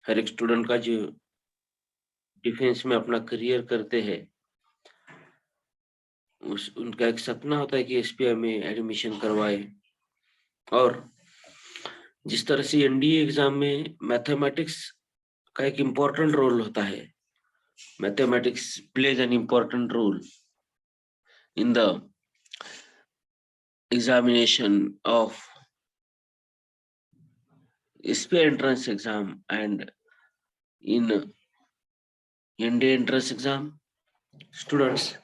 हर एक स्टूडेंट का जो डिफेंस में अपना करियर करते हैं, उस उनका एक सपना होता है कि एसपीआई में एडमिशन करवाए। और जिस तरह से एनडीए एग्जाम में मैथमेटिक्स का एक इम्पोर्टेंट रोल होता है, mathematics plays an important role in the examination of SPI entrance exam and in NDA entrance exam. Students,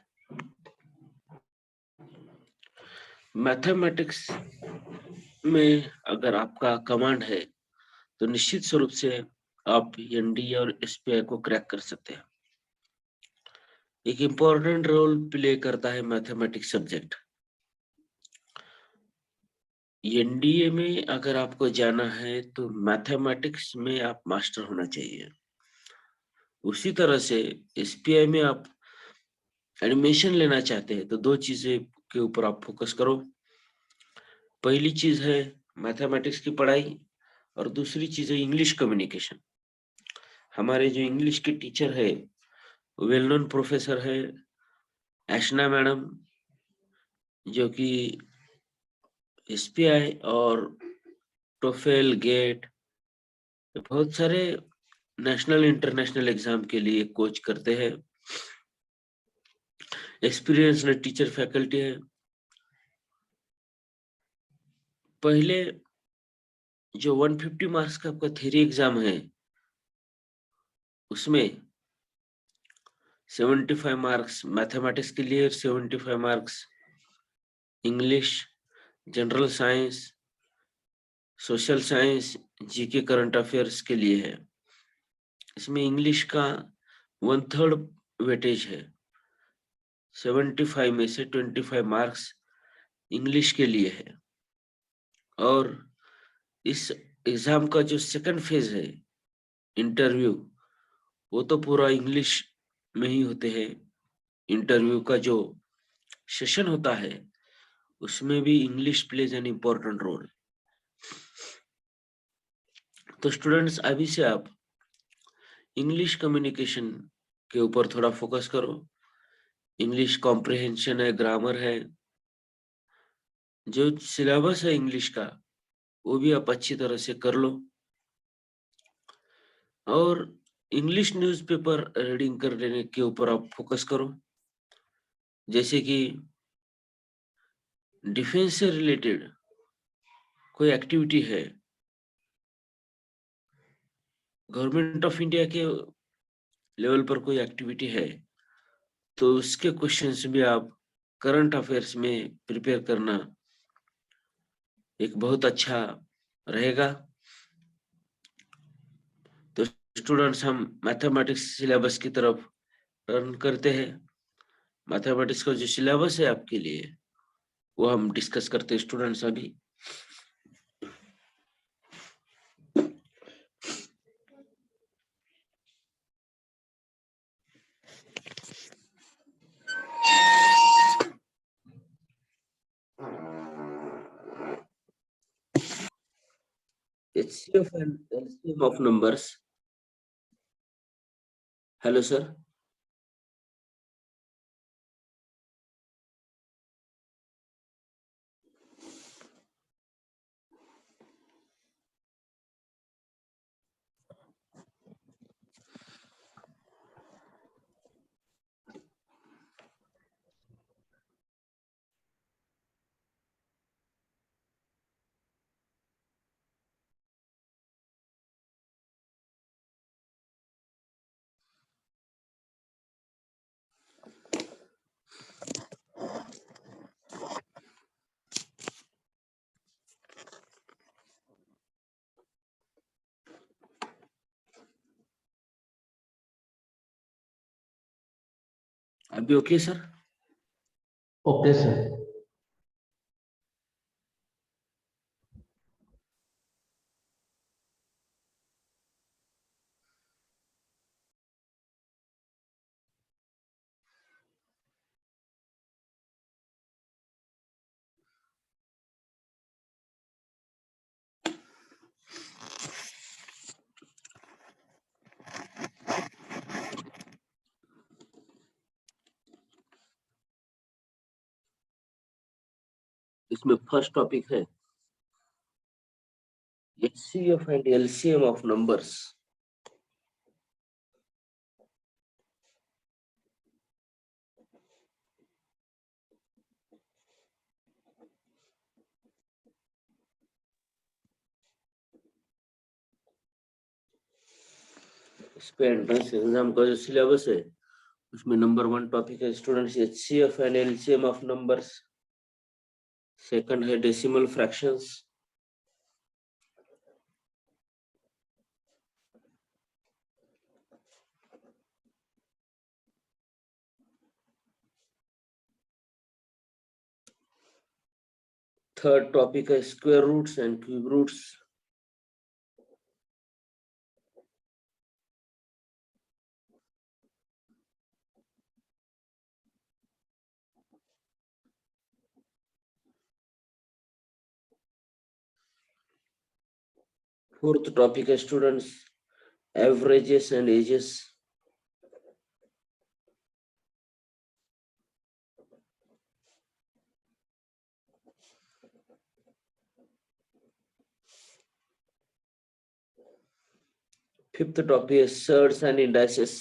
mathematics में अगर आपका कमांड है तो निश्चित स्वरूप से आप एनडीए और एसपीआई को क्रैक कर सकते हैं। एक इम्पोर्टेंट रोल प्ले करता है मैथमेटिक्स सब्जेक्ट। एनडीए में अगर आपको जाना है तो मैथमेटिक्स में आप मास्टर होना चाहिए। उसी तरह से एसपीआई में आप एडमिशन लेना चाहते हैं तो दो चीजें के ऊपर आप फोकस करो। पहली चीज है मैथमेटिक्स की पढ़ाई और दूसरी चीज है इंग्लिश कम्युनिकेशन। हमारे जो इंग्लिश के टीचर है, वेल नोन प्रोफेसर है एशना मैडम, जो कि एसपीआई और टोफेल गेट बहुत सारे नेशनल इंटरनेशनल एग्जाम के लिए कोच करते हैं। एक्सपीरियंस टीचर फैकल्टी है। पहले जो 150 मार्क्स का आपका थ्योरी एग्जाम है, उसमें 75 मार्क्स मैथमेटिक्स के लिए, 75 marks English, general science, social science, GK current affairs के लिए है। इसमें इंग्लिश का 1/3 वेटेज है। 75 में से 25 मार्क्स इंग्लिश के लिए है। और इस एग्जाम का जो सेकंड फेज है, इंटरव्यू, वो तो पूरा इंग्लिश में ही होते हैं। इंटरव्यू का जो सेशन होता है उसमें भी English plays an important role. तो स्टूडेंट्स, अभी से आप इंग्लिश कम्युनिकेशन के ऊपर थोड़ा फोकस करो। इंग्लिश कॉम्प्रिहेंशन है, ग्रामर है, जो सिलेबस है इंग्लिश का वो भी आप अच्छी तरह से कर लो। और इंग्लिश न्यूज़पेपर रीडिंग कर लेने के ऊपर आप फोकस करो। जैसे कि डिफेंस से रिलेटेड कोई एक्टिविटी है, गवर्नमेंट ऑफ इंडिया के लेवल पर कोई एक्टिविटी है, तो उसके क्वेश्चंस भी आप करंट अफेयर्स में प्रिपेयर करना एक बहुत अच्छा रहेगा। तो स्टूडेंट्स, हम मैथमेटिक्स सिलेबस की तरफ टर्न करते हैं। मैथमेटिक्स का जो सिलेबस है आपके लिए वो हम डिस्कस करते हैं स्टूडेंट्स अभी। HCF and LCM of numbers. Hello sir. अभी ओके सर? Okay sir. इसमें फर्स्ट टॉपिक है HCF and LCM of numbers. इस पे एंट्रेंस एग्जाम का जो सिलेबस है उसमें नंबर 1 टॉपिक है students HCF and LCM of numbers. Second है डेसिमल फ्रैक्शंस. थर्ड टॉपिक है square roots and cube roots. Fourth topic है students averages and ages. Fifth topic है surds and indices.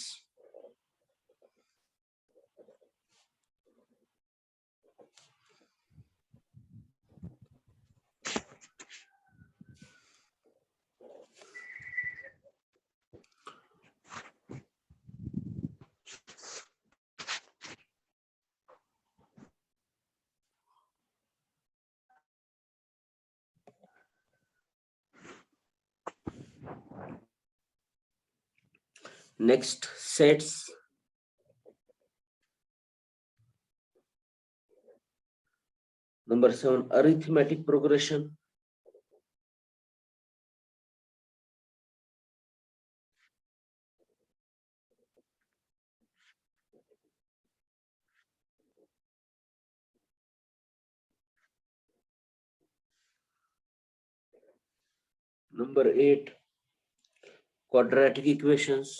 Next sets. Number 7 arithmetic progression. Number 8 quadratic equations.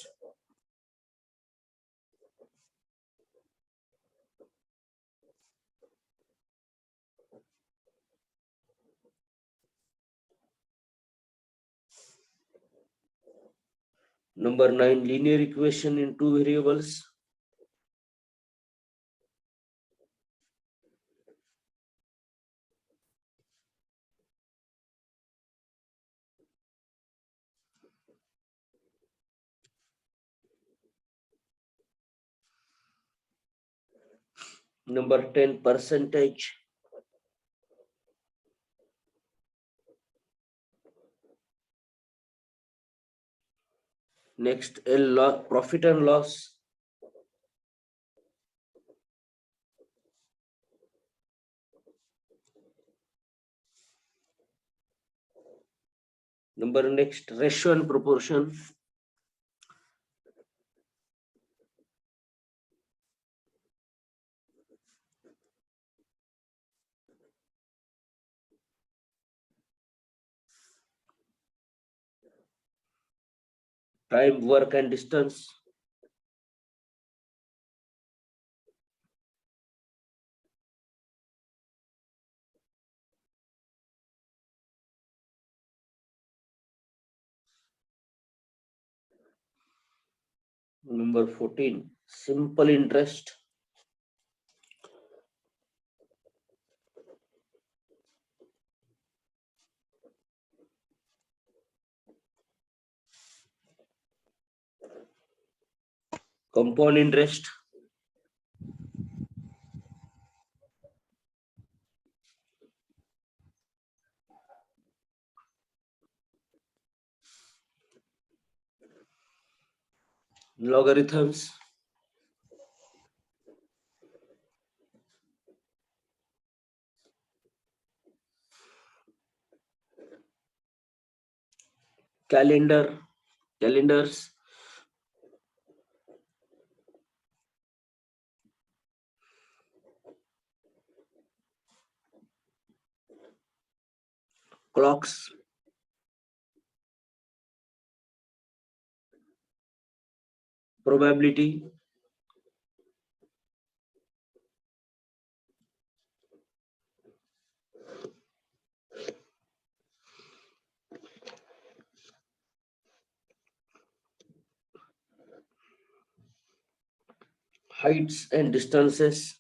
Number 9 linear equation in two variables. Number 10 percentage. Next profit and loss. Number next ratio and proportion. Time, work and distance. Number 14 simple interest. Compound interest. Logarithms. Calendars. Clocks. Probability. heights and distances,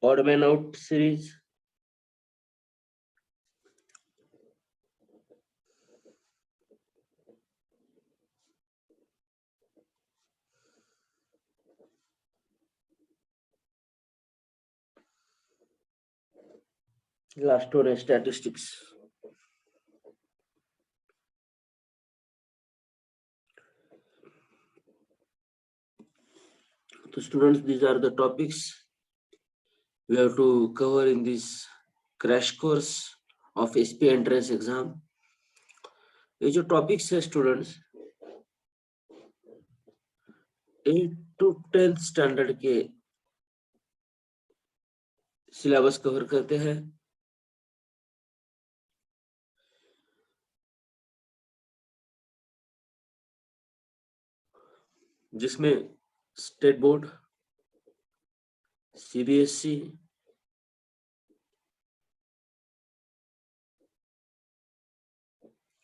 odd man out series, last one is statistics. So students, these are the topics we have to cover in this crash course of SP entrance exam. ये जो topics है students 8 to 10th standard के syllabus cover करते हैं, जिसमें state board, CBSE,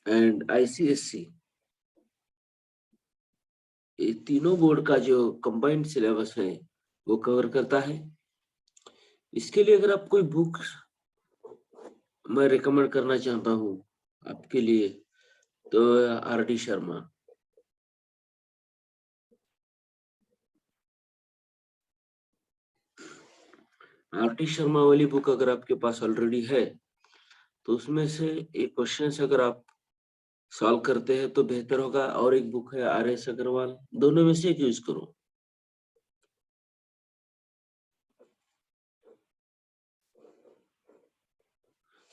and ICSE, ये तीनों board का जो कंबाइंड सिलेबस है वो कवर करता है। इसके लिए अगर आप कोई बुक मैं रिकमेंड करना चाहता हूँ आपके लिए तो RD शर्मा। RD शर्मा वाली बुक अगर आपके पास ऑलरेडी है तो उसमें से एक क्वेश्चन अगर आप सॉल्व करते हैं तो बेहतर होगा, और एक बुक है RS अग्रवाल, दोनों में से एक यूज करो।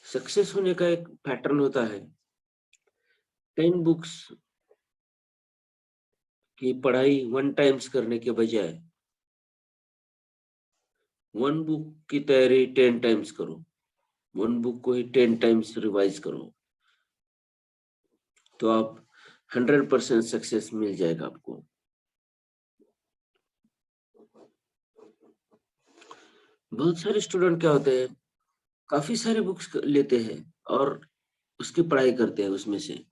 सक्सेस होने का एक पैटर्न होता है, 10 बुक्स की पढ़ाई 1 टाइम्स करने के बजाय 1 बुक की तैयारी 10 टाइम्स करो, 1 बुक को ही 10 टाइम्स रिवाइज करो, तो आप 100% सक्सेस मिल जाएगा आपको। बहुत सारे स्टूडेंट क्या होते हैं, काफी सारे बुक्स लेते हैं और उसकी पढ़ाई करते हैं, उसमें से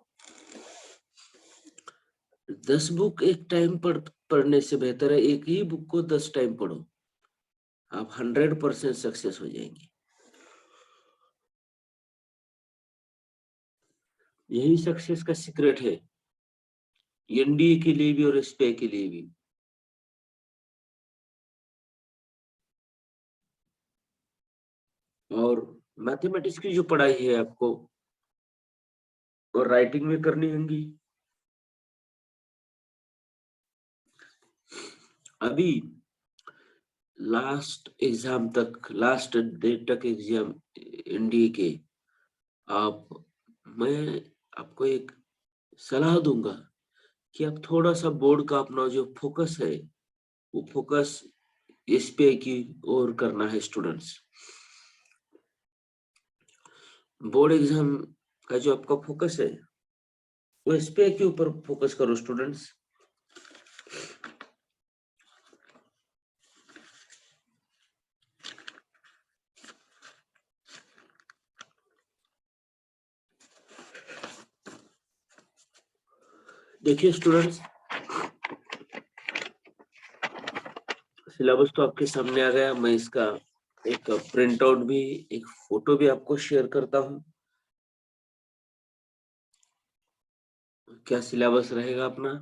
10 बुक एक टाइम पढ़ने से बेहतर है एक ही बुक को 10 टाइम पढ़ो, आप 100% सक्सेस हो जाएंगे। यही सक्सेस का सीक्रेट है NDA के लिए भी और SPI के लिए भी। और मैथमेटिक्स की जो पढ़ाई है आपको और राइटिंग में करनी होगी। अभी लास्ट एग्जाम तक, लास्ट डेट तक एग्जाम NDA के, मैं आपको एक सलाह दूंगा कि आप थोड़ा सा बोर्ड का अपना जो फोकस है वो फोकस SPI की ओर करना है स्टूडेंट्स। बोर्ड एग्जाम का जो आपका फोकस है वो SPI के ऊपर फोकस करो स्टूडेंट्स। देखिए स्टूडेंट्स, सिलेबस तो आपके सामने आ गया, मैं इसका एक प्रिंट आउट भी, एक फोटो भी आपको शेयर करता हूँ। क्या सिलेबस रहेगा अपना,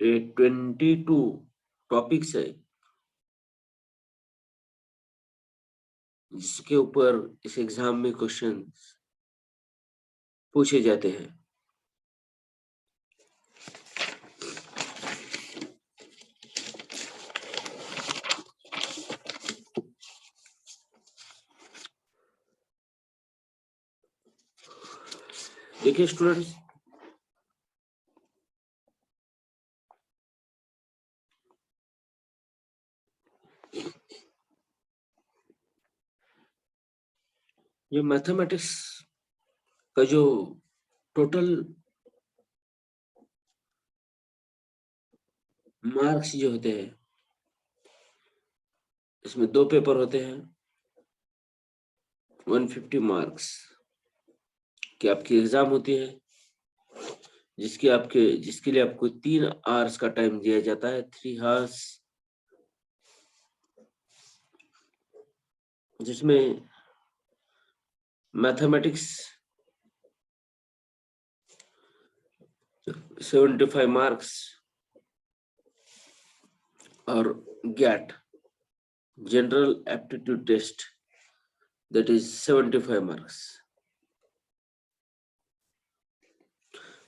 ये 22 टॉपिक्स है जिसके ऊपर इस एग्जाम में क्वेश्चन पूछे जाते हैं। देखिए स्टूडेंट्स, ये मैथमेटिक्स का जो टोटल मार्क्स जो होते हैं, इसमें 2 पेपर होते हैं, 150 मार्क्स की आपकी एग्जाम होती है, जिसके लिए आपको 3 आवर्स का टाइम दिया जाता है, 3 आवर्स, जिसमें मैथमेटिक्स 75 मार्क्स और GAT general aptitude test that is 75 marks.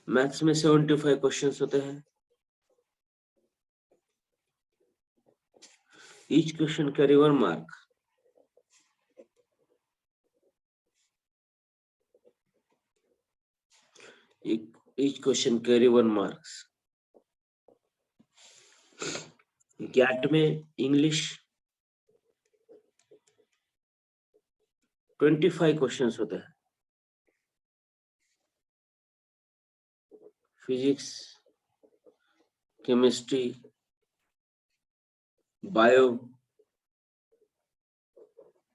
Maths में 75 क्वेश्चंस होते हैं, each question carry 1 mark। each question carry 1 marks। Gate में इंग्लिश 25 क्वेश्चंस होते हैं, फिजिक्स, केमिस्ट्री, बायो,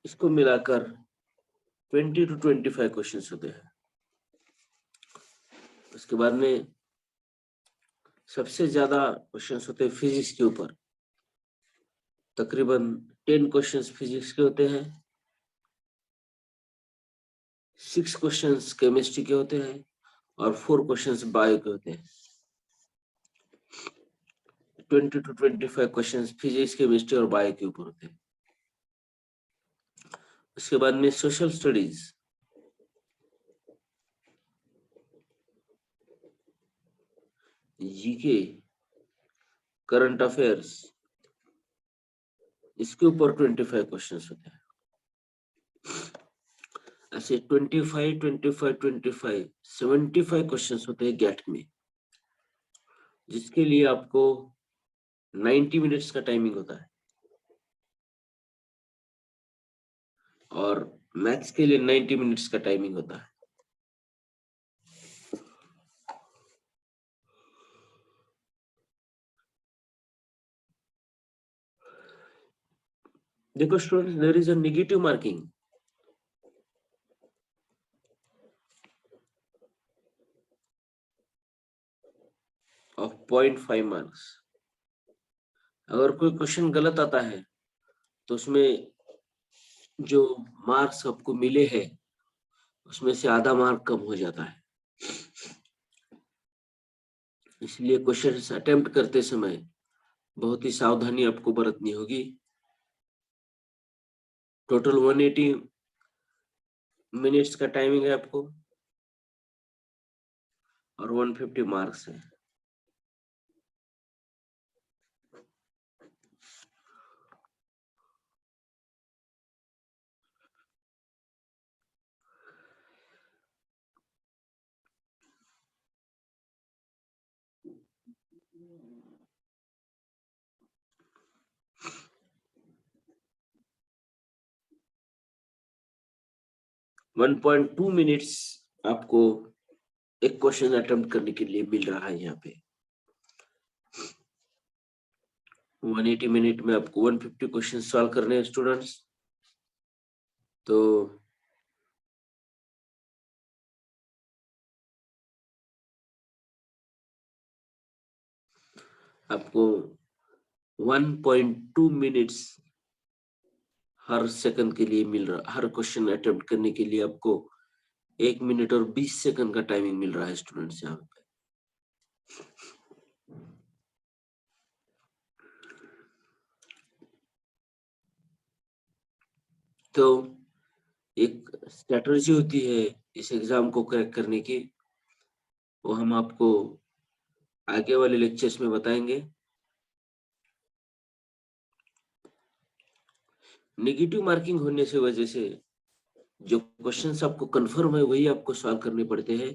इसको मिलाकर 20 to 25 क्वेश्चंस होते हैं। उसके बाद में सबसे ज्यादा क्वेश्चंस होते हैं फिजिक्स के ऊपर, तकरीबन 10 क्वेश्चंस फिजिक्स के होते हैं, 6 क्वेश्चंस केमिस्ट्री के होते हैं और 4 क्वेश्चंस बायो के होते हैं। 20 to 25 क्वेश्चंस फिजिक्स, केमिस्ट्री और बायो के ऊपर होते हैं। उसके बाद में social studies, GK, current affairs, इसके ऊपर 25 क्वेश्चंस होते हैं। ऐसे 25, 25, 25, 75 क्वेश्चंस होते हैं गैट में, जिसके लिए आपको 90 मिनट्स का टाइमिंग होता है और मैथ्स के लिए 90 मिनट्स का टाइमिंग होता है। देखो students, there is a negative marking of 0.5 marks. अगर कोई क्वेश्चन गलत आता है तो उसमें जो मार्क्स आपको मिले हैं उसमें से आधा मार्क कम हो जाता है। इसलिए क्वेश्चन अटेम्प्ट करते समय बहुत ही सावधानी आपको बरतनी होगी। टोटल 180 मिनट्स का टाइमिंग है आपको और 150 मार्क्स है। वन 1.2 मिनट्स आपको एक क्वेश्चन अटेम्प्ट करने के लिए मिल रहा है। यहाँ पे 180 मिनट में आपको 150 क्वेश्चन सॉल्व करने हैं स्टूडेंट्स। तो आपको 1.2 मिनट्स हर सेकंड के लिए मिल रहा, हर क्वेश्चन अटेम्प्ट करने के लिए आपको 1 मिनट और 20 सेकंड का टाइमिंग मिल रहा है स्टूडेंट्स यहाँ पे। तो एक स्ट्रेटजी होती है इस एग्जाम को क्रैक करने की, वो हम आपको आगे वाले लेक्चर्स में बताएंगे। नेगेटिव मार्किंग होने से वजह से जो क्वेश्चंस आपको कंफर्म है वही आपको सॉल्व करने पड़ते हैं।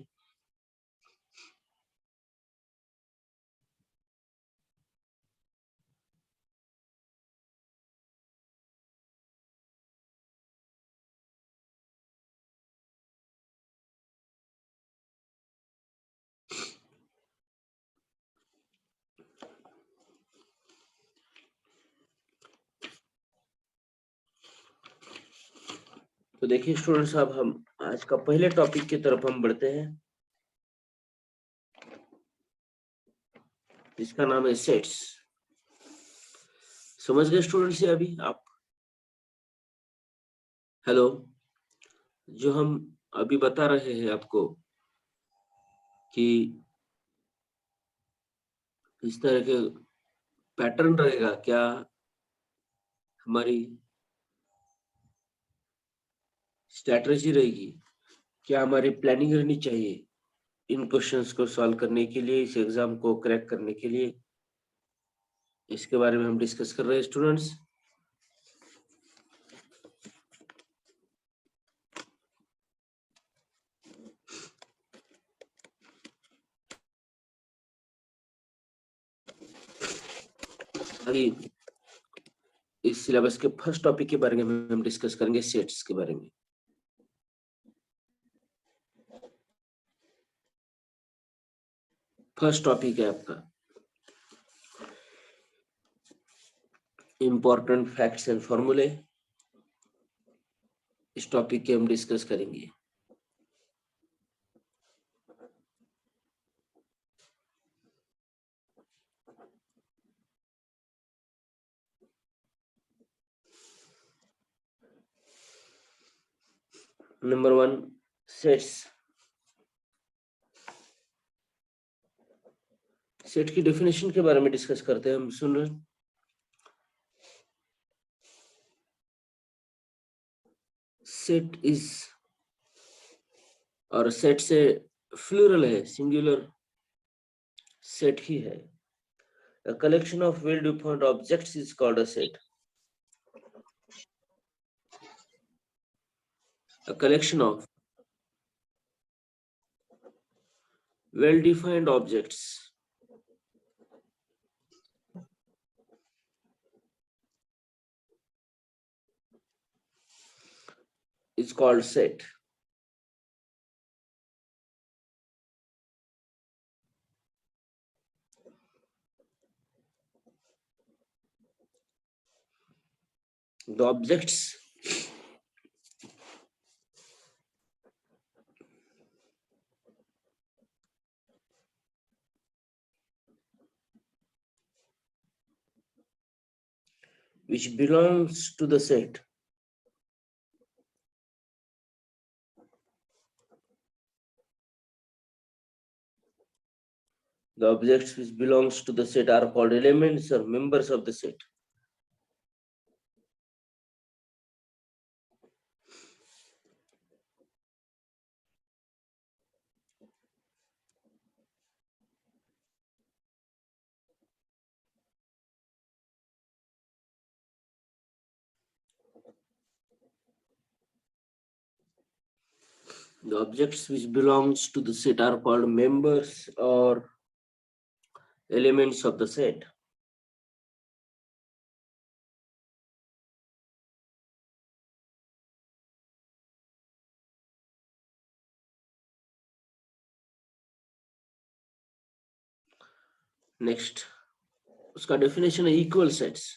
देखिए स्टूडेंट्स, अब हम आज का पहले टॉपिक की तरफ हम बढ़ते हैं, इसका नाम है सेट्स। समझ गए स्टूडेंट्स? ये अभी आप हेलो, जो हम अभी बता रहे हैं आपको कि इस तरह के पैटर्न रहेगा, क्या हमारी स्ट्रैटेजी रहेगी, क्या हमारी प्लानिंग रहनी चाहिए इन क्वेश्चंस को सॉल्व करने के लिए, इस एग्जाम को क्रैक करने के लिए, इसके बारे में हम डिस्कस कर रहे हैं स्टूडेंट्स। अभी इस सिलेबस के फर्स्ट टॉपिक के बारे में हम डिस्कस करेंगे, सेट्स के बारे में। फर्स्ट टॉपिक है आपका इंपॉर्टेंट फैक्ट्स एंड फॉर्मूले। इस टॉपिक के हम डिस्कस करेंगे। Number 1, sets. सेट की डेफिनेशन के बारे में डिस्कस करते हैं हम। सुन रहे हैं? सेट इज, और सेट से फ्लूरल है, सिंगुलर सेट ही है। A collection of well-defined objects is called a set. A collection of well-defined objects is called set. The objects which belongs to the set are called elements or members of the set. The objects which belongs to the set are called members or elements of the set. Next, उसका definition है equal sets.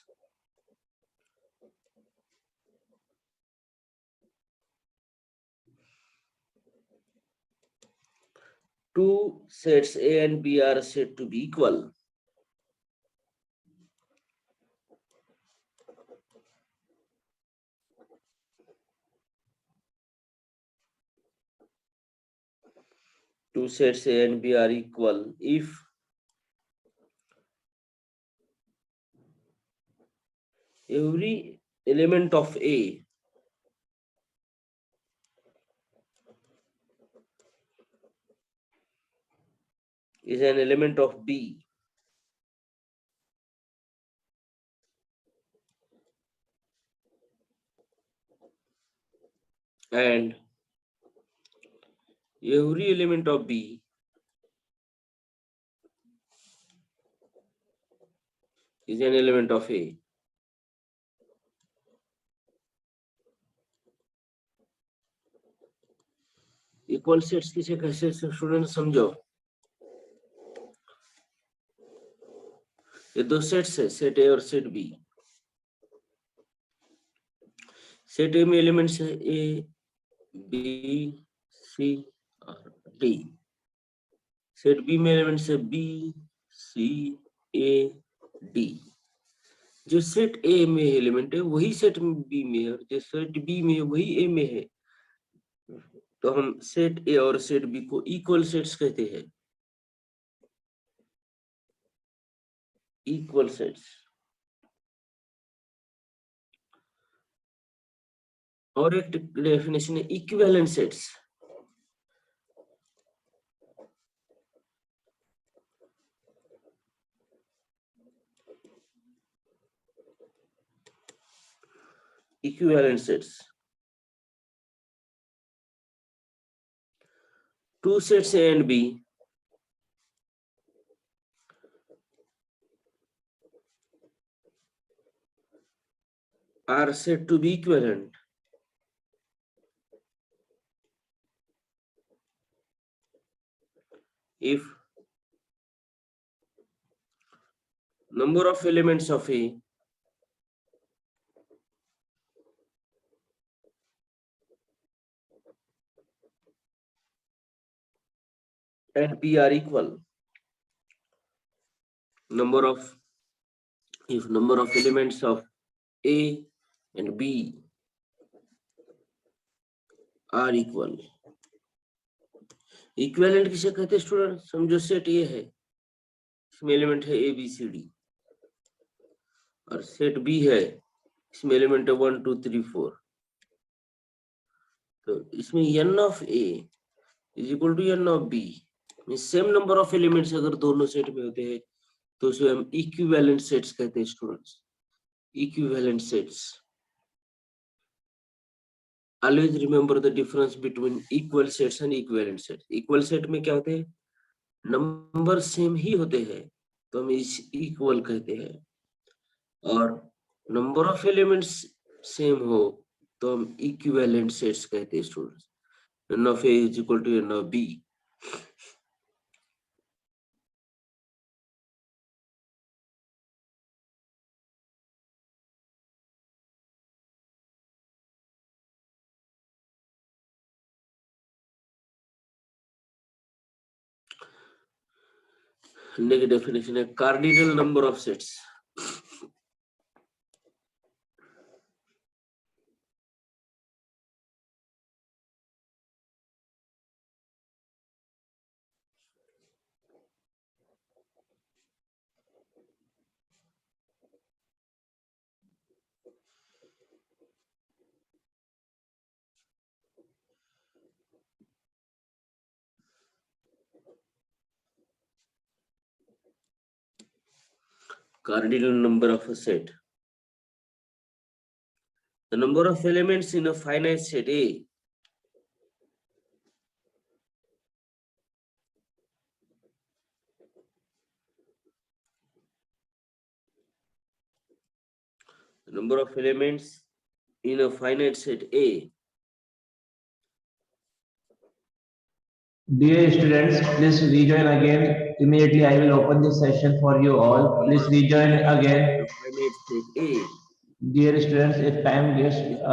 Two sets A and B are said to be equal. Two sets A and B are equal if every element of A is an element of B and every element of B is an element of A. Equal sets किसे कैसे student समझो। ये दो sets है, set ए और set B. Set ए में elements है ए B, C और D। सेट बी में एलिमेंट्स है B, C, A, D। जो सेट ए में एलिमेंट है वही सेट बी में है, और जो सेट बी में है वही ए में है, तो हम सेट ए और सेट बी को इक्वल सेट्स कहते हैं। Equal sets. और एक डेफिनेशन है equivalent sets. Equivalent sets. Two sets A and B are said to be equivalent if number of elements of A and B are equal. If number of elements of A and B are equal. Equivalent किसे कहते हैं student? समझो set ये है, इसमें element है A, B, C, D, और set B है, इसमें एलिमेंट है 1, 2, 3, 4। तो इसमें n of A is equal to n of B, same number of elements अगर दोनों सेट में होते हैं तो उसे हम इक्विवेलेंट सेट्स कहते हैं students. Equivalent sets. Always remember the difference between equal sets and equivalent sets. Equal set में क्या होते हैं? नंबर सेम ही होते हैं तो हम इस इक्वल कहते हैं, और नंबर ऑफ एलिमेंट्स सेम हो तो हम इक्विवेलेंट सेट्स कहते हैं students. n of A is equal to n of B. Next definition है cardinal number of sets. Cardinal number of a set. The number of elements in a finite set A number of elements in a finite set A. Dear students, please rejoin again. Immediately I will open this session for you all. Please rejoin again. Finite set A. Dear students, if time gets